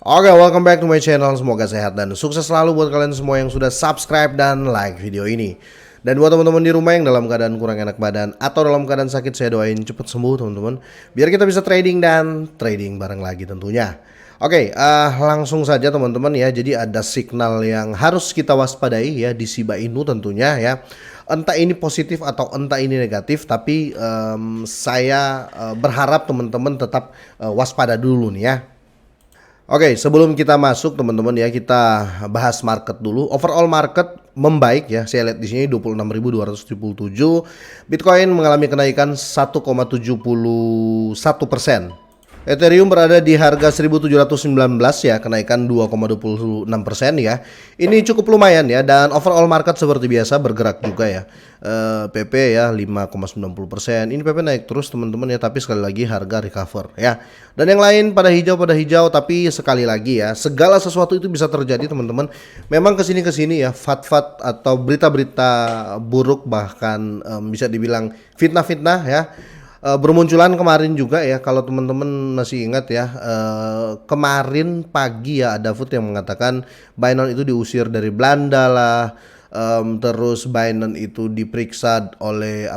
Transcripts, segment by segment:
Oke, welcome back to my channel. Semoga sehat dan sukses selalu buat kalian semua yang sudah subscribe dan like video ini. Dan buat teman-teman di rumah yang dalam keadaan kurang enak badan atau dalam keadaan sakit, saya doain cepet sembuh teman-teman. Biar kita bisa trading dan trading bareng lagi tentunya. Oke, langsung saja teman-teman ya. Jadi ada signal yang harus kita waspadai ya di Shiba Inu tentunya ya. Entah ini positif atau entah ini negatif, tapi saya berharap teman-teman tetap waspada dulu nih ya. Oke, sebelum kita masuk teman-teman ya, kita bahas market dulu. Overall market membaik ya. Saya lihat di sini 26.277. Bitcoin mengalami kenaikan 1,71%. Ethereum berada di harga 1719 ya, kenaikan 2,26% ya. Ini cukup lumayan ya, dan overall market seperti biasa bergerak juga ya. PP ya 5,90%. Ini PP naik terus teman-teman ya, tapi sekali lagi harga recover ya. Dan yang lain pada hijau, tapi sekali lagi ya, segala sesuatu itu bisa terjadi teman-teman. Memang kesini ya, fat-fat atau berita-berita buruk, bahkan bisa dibilang fitnah-fitnah ya, bermunculan kemarin juga ya. Kalau teman-teman masih ingat ya, kemarin pagi ya ada food yang mengatakan Binance itu diusir dari Belanda lah. Terus Binance itu diperiksa oleh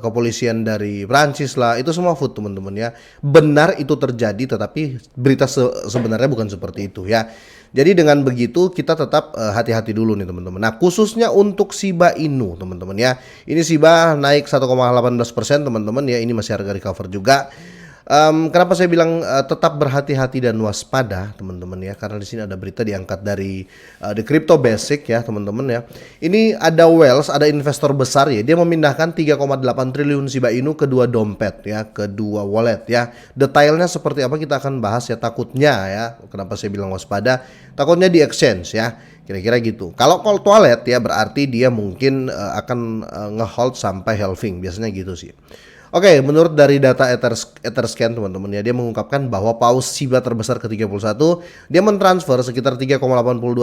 kepolisian dari Prancis lah. Itu semua food teman-teman ya. Benar itu terjadi, tetapi berita sebenarnya bukan seperti itu ya. Jadi dengan begitu kita tetap hati-hati dulu nih teman-teman. Nah, khususnya untuk Shiba Inu teman-teman ya. Ini Shiba naik 1,18% teman-teman ya. Ini masih harga recover juga. Kenapa saya bilang tetap berhati-hati dan waspada teman-teman ya, karena di sini ada berita diangkat dari The Crypto Basic ya teman-teman ya. Ini ada Wells, ada investor besar ya, dia memindahkan 3,8 triliun Shiba Inu ke dua dompet ya, ke dua wallet ya. Detailnya seperti apa kita akan bahas ya. Takutnya ya, kenapa saya bilang waspada, takutnya di exchange ya, kira-kira gitu. Kalau cold wallet ya berarti dia mungkin akan ngehold sampai halving, biasanya gitu sih. Oke, menurut dari data Etherscan teman-teman ya, dia mengungkapkan bahwa paus Shiba terbesar ke-31, dia mentransfer sekitar 3,82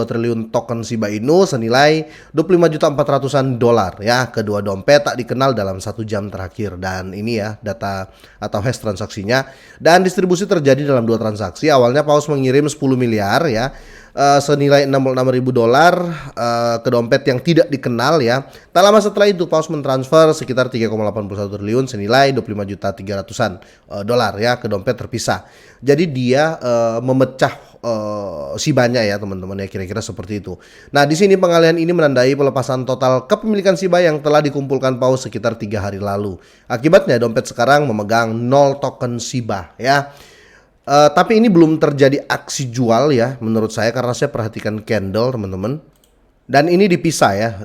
triliun token Shiba Inu senilai 25.400.000 dolar ya, kedua dompet tak dikenal dalam 1 jam terakhir. Dan ini ya data atau hash transaksinya, dan distribusi terjadi dalam 2 transaksi. Awalnya paus mengirim 10 miliar ya, senilai 66.000 dolar ke dompet yang tidak dikenal ya. Tak lama setelah itu paus mentransfer sekitar 3,81 triliun senilai 25.300.000-an dolar ya, ke dompet terpisah. Jadi dia memecah Shibanya ya teman-teman ya, kira-kira seperti itu. Nah, di sini pengalihan ini menandai pelepasan total kepemilikan Shiba yang telah dikumpulkan paus sekitar 3 hari lalu. Akibatnya dompet sekarang memegang 0 token Shiba ya. Tapi ini belum terjadi aksi jual ya menurut saya, karena saya perhatikan candle teman-teman. Dan ini dipisah ya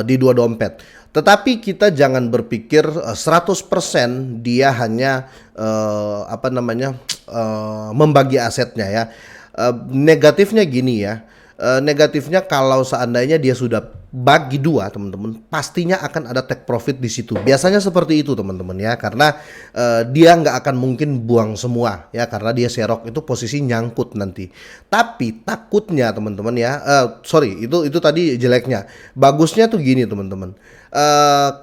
di dua dompet. Tetapi kita jangan berpikir 100% dia hanya membagi asetnya ya. Negatifnya gini ya. Negatifnya kalau seandainya dia sudah bagi dua teman-teman, pastinya akan ada take profit di situ. Biasanya seperti itu teman-teman ya, karena dia nggak akan mungkin buang semua ya, karena dia serok itu posisi nyangkut nanti. Tapi takutnya teman-teman ya, itu tadi jeleknya. Bagusnya tuh gini teman-teman.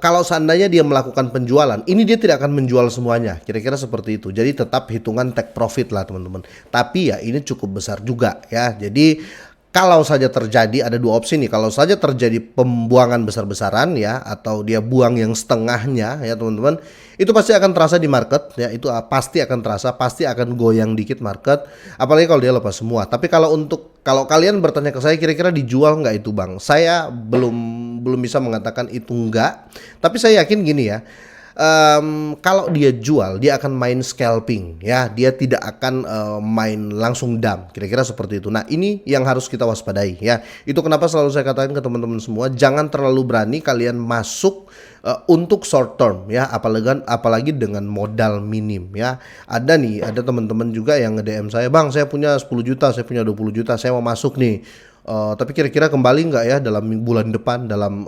Kalau seandainya dia melakukan penjualan, ini dia tidak akan menjual semuanya, kira-kira seperti itu. Jadi tetap hitungan take profit lah teman-teman. Tapi ya ini cukup besar juga ya. Jadi kalau saja terjadi, ada dua opsi nih. Kalau saja terjadi pembuangan besar-besaran ya, atau dia buang yang setengahnya ya teman-teman, itu pasti akan terasa di market ya. Itu pasti akan terasa, pasti akan goyang dikit market. Apalagi kalau dia lepas semua. Tapi kalau kalian bertanya ke saya, kira-kira dijual nggak itu bang? Saya belum bisa mengatakan itu enggak. Tapi saya yakin gini ya. Kalau dia jual, dia akan main scalping ya, dia tidak akan main langsung dump, kira-kira seperti itu. Nah, ini yang harus kita waspadai ya. Itu kenapa selalu saya katakan ke teman-teman semua, jangan terlalu berani kalian masuk untuk short term ya, apalagi dengan modal minim ya. Ada teman-teman juga yang nge-DM saya, bang saya punya 10 juta, saya punya 20 juta, saya mau masuk nih. Tapi kira-kira kembali nggak ya dalam bulan depan, dalam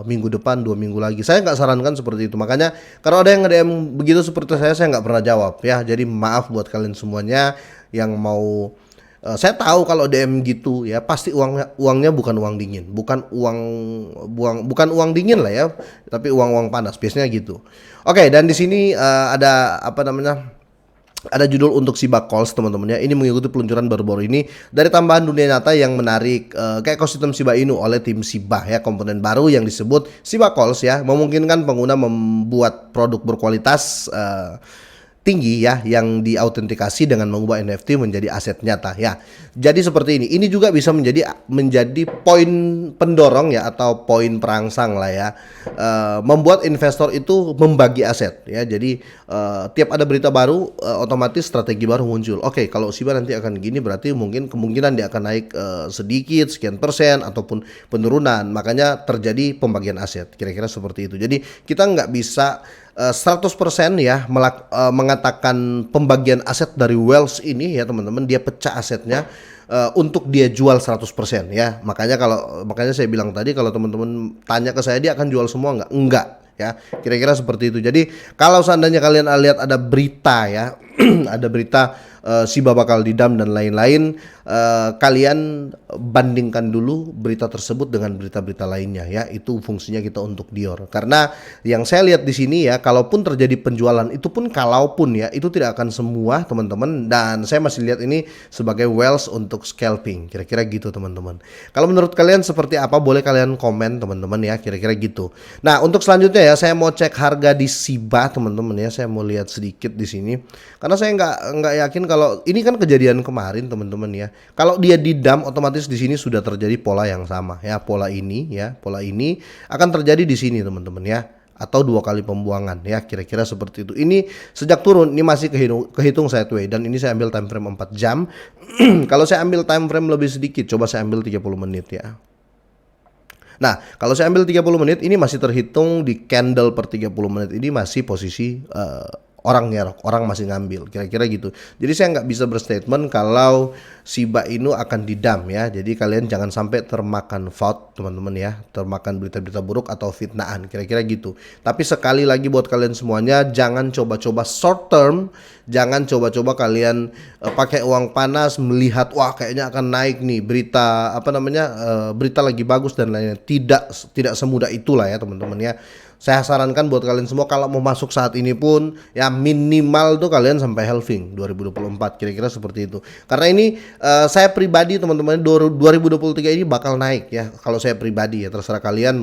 minggu depan, 2 minggu lagi. Saya nggak sarankan seperti itu. Makanya kalau ada yang nge-DM begitu seperti saya nggak pernah jawab ya. Jadi maaf buat kalian semuanya yang mau. Saya tahu kalau DM gitu ya, pasti uangnya bukan uang dingin, bukan uang dingin lah ya, tapi uang panas biasanya gitu. Oke, dan di sini ada Ada judul untuk Shiba Calls teman-teman ya. Ini mengikuti peluncuran baru-baru ini dari tambahan dunia nyata yang menarik ke ekosistem Shiba Inu oleh tim Shiba ya. Komponen baru yang disebut Shiba Calls ya memungkinkan pengguna membuat produk berkualitas tinggi ya yang diautentikasi dengan mengubah NFT menjadi aset nyata ya. Jadi seperti ini. Ini juga bisa menjadi poin pendorong ya atau poin perangsang lah ya. Membuat investor itu membagi aset ya. Jadi tiap ada berita baru otomatis strategi baru muncul. Oke, kalau Shiba nanti akan gini berarti mungkin kemungkinan dia akan naik sedikit sekian persen ataupun penurunan. Makanya terjadi pembagian aset. Kira-kira seperti itu. Jadi kita nggak bisa 100% ya mengatakan pembagian aset dari Wells ini ya teman-teman, dia pecah asetnya untuk dia jual 100% ya. Makanya saya bilang tadi kalau teman-teman tanya ke saya dia akan jual semua enggak ya. Kira-kira seperti itu. Jadi kalau seandainya kalian lihat ada berita ya ada berita Shiba bakal didam dan lain-lain, kalian bandingkan dulu berita tersebut dengan berita-berita lainnya ya. Itu fungsinya kita untuk Dior. Karena yang saya lihat di sini ya, kalaupun terjadi penjualan itu pun kalaupun ya itu tidak akan semua teman-teman, dan saya masih lihat ini sebagai Wells untuk scalping. Kira-kira gitu teman-teman. Kalau menurut kalian seperti apa, boleh kalian komen teman-teman ya, kira-kira gitu. Nah, untuk selanjutnya ya saya mau cek harga di Shiba teman-teman ya. Saya mau lihat sedikit di sini. Karena saya nggak yakin kalau ini kan kejadian kemarin teman-teman ya. Kalau dia didam otomatis di sini sudah terjadi pola yang sama ya. Pola ini akan terjadi di sini teman-teman ya. Atau 2 kali pembuangan ya, kira-kira seperti itu. Ini sejak turun ini masih kehitung sideways dan ini saya ambil time frame 4 jam. Kalau saya ambil time frame lebih sedikit, coba saya ambil 30 menit ya. Nah, kalau saya ambil 30 menit ini masih terhitung di candle per 30 menit ini masih posisi orang masih ngambil, kira-kira gitu. Jadi saya nggak bisa berstatement kalau Shiba Inu akan didam ya. Jadi kalian jangan sampai termakan FOD teman-teman ya, termakan berita-berita buruk atau fitnahan, kira-kira gitu. Tapi sekali lagi buat kalian semuanya, jangan coba-coba short term, jangan coba-coba kalian pakai uang panas melihat wah kayaknya akan naik nih berita berita lagi bagus dan lainnya. Tidak semudah itulah ya teman-teman ya. Saya sarankan buat kalian semua kalau mau masuk saat ini pun ya minimal tuh kalian sampai halving 2024, kira-kira seperti itu. Karena ini saya pribadi teman-teman 2023 ini bakal naik ya. Kalau saya pribadi ya, terserah kalian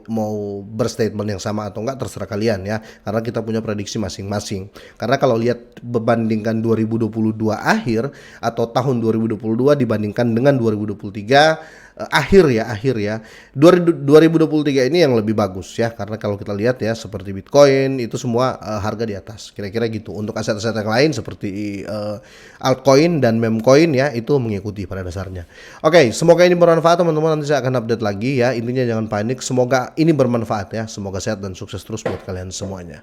mau berstatement yang sama atau enggak, terserah kalian ya. Karena kita punya prediksi masing-masing. Karena kalau lihat membandingkan 2022 akhir atau tahun 2022 dibandingkan dengan 2023 akhir ya 2023 ini yang lebih bagus ya, karena kalau kita lihat ya seperti Bitcoin itu semua harga di atas, kira-kira gitu. Untuk aset-aset yang lain seperti altcoin dan memecoin ya itu mengikuti pada dasarnya. Oke, semoga ini bermanfaat teman-teman, nanti saya akan update lagi ya. Intinya jangan panik, semoga ini bermanfaat ya, semoga sehat dan sukses terus buat kalian semuanya.